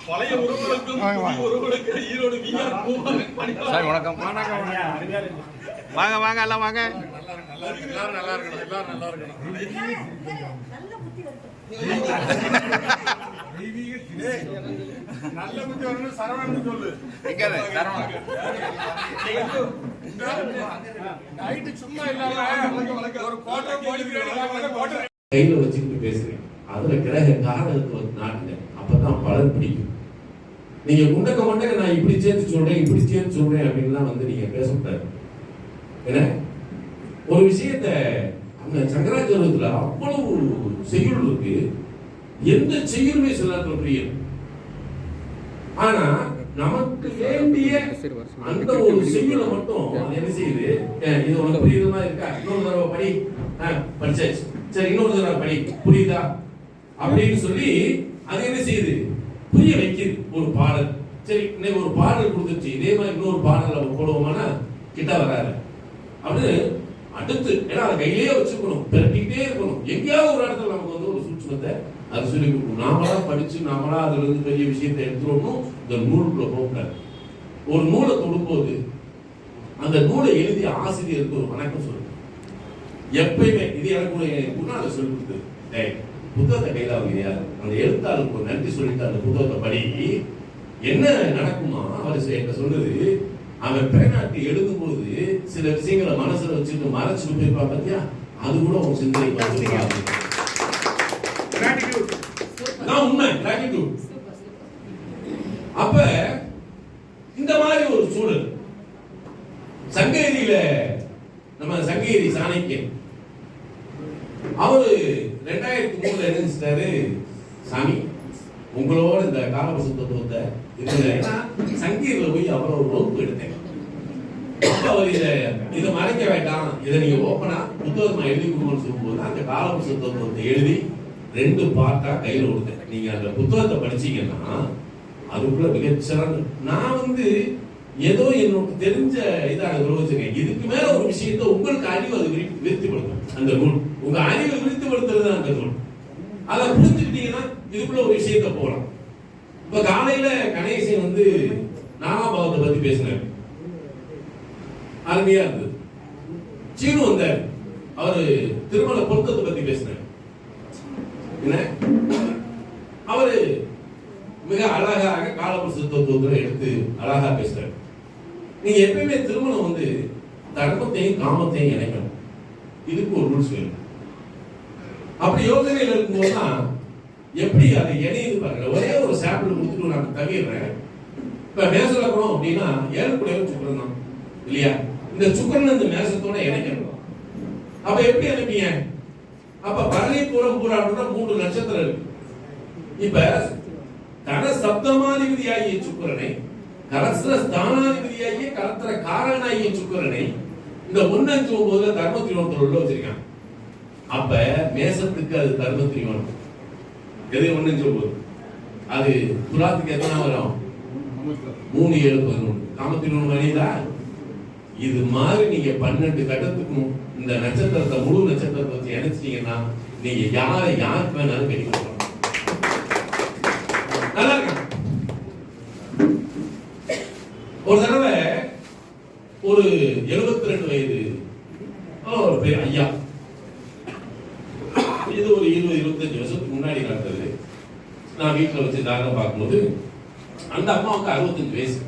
பழைய உறவுகளுக்கும் உறவுகளுக்கு ஈரோடு சார் வணக்கம். வாங்க வாங்க எல்லாம் வாங்க. எல்லாரும் நல்லா இருக்கணும். எல்லாரும் நல்லா இருக்கணும். நல்ல புத்தி வரணும். சரவணன் சொல்லு. எங்க சரவணன் நைட்டு சும்மா இல்லாம ஒரு கோட்டை கோடி கையில வச்சுக்கிட்டு பேசுறேன். அதுல கிரக காரணத்துவ நாட்டுல அப்பதான் பலன் பிடிக்கும். நீங்க முண்டக்க நான் இப்படி சேர்த்து சொல்றேன் இப்படி சேர்த்து சொல்றேன் அப்படின்லாம் வந்து நீங்க பேசக்கூடாது. ஏன்னா ஒரு விஷயத்த அந்த சங்கராச்சாரியத்துல அவ்வளவு செய்யுள் இருக்கு. எந்த செய்யுளுமே சொல்லாத பிரியம். ஆனா நமக்கு வேண்டிய அந்த ஒரு செய்யுளை மட்டும் என்ன செய்யுது, இது உனக்கு புரியுதுமா இருக்கா, இன்னொரு தடவை படி, படிச்சாச்சு, சரி இன்னொரு தடவை படி, புரியுதா அப்படின்னு சொல்லி அது என்ன செய்யுது, புரிய வைக்குது. ஒரு பாடல் சரி இன்னைக்கு ஒரு பாடல் கொடுத்துச்சு, இதே மாதிரி இன்னொரு பாடல் நம்ம போடுவோமானா கிட்ட வராது அப்படின்னு அடுத்து, ஏன்னா அதை கையிலேயே வச்சுக்கணும், பெரட்டிக்கிட்டே இருக்கணும். எங்கேயாவது ஒரு இடத்துல நமக்கு வந்து ஒரு சூட்சமத்தை அது சொல்லி கொடுக்கணும். நாமளா படிச்சு நாமளா அதுல இருந்து பெரிய விஷயத்தை எடுத்துடணும். இந்த நூலுக்குள்ள போகக்கூடாது. ஒரு நூலை தொடும்போது அந்த நூலை எழுதிய ஆசிரியருக்கு ஒரு வணக்கம் சொல்லணும். எப்பயுமே இது எனக்கு அதை சொல்லி கொடுத்து புத்தகத்தை கையில அவங்க அந்த எழுத்தாளருக்கு ஒரு நன்றி சொல்லிட்டு அந்த புத்தகத்தை படி என்ன நடக்குமா அவர் என்கிட்ட சொல்லுது. அவன் பேனாட்டி எழுதும் போது சில விஷயங்களை மனசுல வச்சுட்டு மறைச்சிட்டு போயிருப்பா பத்தியா, அது கூட உங்க சிந்தனை உண்மை. அப்ப இந்த மாதிரி ஒரு சூழல் சங்ககிரியில நம்ம சங்ககிரி சாணக்கியன் அவரு 2003 நினைச்சிட்டாரு, சாமி உங்களோட இந்த காலபுருஷ தத்துவத்தை சங்கீர்ல போய் அவ்வளவு ஒரு வகுப்பு எடுத்தேன். அப்ப அவர் இதை மறைக்க வேண்டாம், இதை நீங்க ஓப்பனா புத்தகமா எழுதி கொடுக்கணும்னு சொல்லும்போது அந்த காலபுருஷ தத்துவத்தை எழுதி 2 பார்ட்டா கையில கொடுத்தேன். நீங்க அந்த புத்தகத்தை படிச்சீங்கன்னா அதுக்குள்ள மிகச்சிறந்த, நான் வந்து ஏதோ என்னோட தெரிஞ்ச இதாக உருவச்சிருக்கேன். இதுக்கு மேல ஒரு விஷயத்தை உங்களுக்கு அறிவு அது விருத்திப்படுத்தும். அந்த நூல் உங்க அறிவை விருத்திப்படுத்துறது அந்த நூல். அதை புரிஞ்சுக்கிட்டீங்கன்னா இதுக்குள்ள ஒரு விஷயத்த போகலாம். இப்ப காலையில கணேசன் வந்து நாகாபாவத்தை பத்தி பேசினார், அருமையா இருந்தது. சீனு வந்தார், அவரு திருமண பொருத்தத்தை பத்தி பேசினார். என்ன அவரு மிக அழகாக காலபுருஷ தத்துவத்தை எடுத்து அழகா பேசுறாரு. நீங்க எப்பயுமே திருமணம் வந்து தர்மத்தையும் காமத்தையும் இணைக்கணும். இதுக்கு ஒரு ரூல்ஸ் வேணும். அப்படி யோசனையில் இருக்கும்போதுதான் எப்படி அதை இணையுது பாருங்க. ஒரே ஒரு சாம்பிள் கொடுத்துட்டு நான் தவிர்றேன். இப்ப மேசலக்கணும் அப்படின்னா 7 கூடையும் சுக்கரன் தான் இல்லையா? இந்த சுக்கரன் இந்த மேசத்தோட இணைக்கணும். அப்ப எப்படி இணைப்பீங்க? அப்ப பரணி பூரம் பூராட்டோட 3 நட்சத்திரம் இருக்கு. இப்ப தன சப்தமாதிபதியாகிய சுக்கரனை, கலசர ஸ்தானாதிபதியாகிய கலத்திர காரணாகிய சுக்கரனை இந்த 1-5-9 தர்ம திரிகோணத்துல உள்ள வச்சிருக்காங்க. அப்ப மேசத்துக்கு அது தர்ம திரிகோணம். எது 1-5-9 அது துலாத்துக்கு எத்தனை வரும்? 3, 7, 11 காமத்திரிகோணம் வரையுதா? இது மாதிரி நீங்க 12 கட்டத்துக்கும் இந்த நட்சத்திரத்தை முழு நட்சத்திரத்தை வச்சு இணைச்சிட்டீங்கன்னா நீங்க யாருக்கு வேணாலும் கட்டி கொடுக்கலாம். நல்லா இருக்கு. ஒரு தடவை ஒரு 72 வயது ஒரு பேர் ஐயா, இது ஒரு 20-25 வருஷத்துக்கு முன்னாடி நடந்தது. நான் வீட்டுல வச்சு தாங்க பார்க்கும்போது அந்த அம்மாவுக்கு 65 வயசு.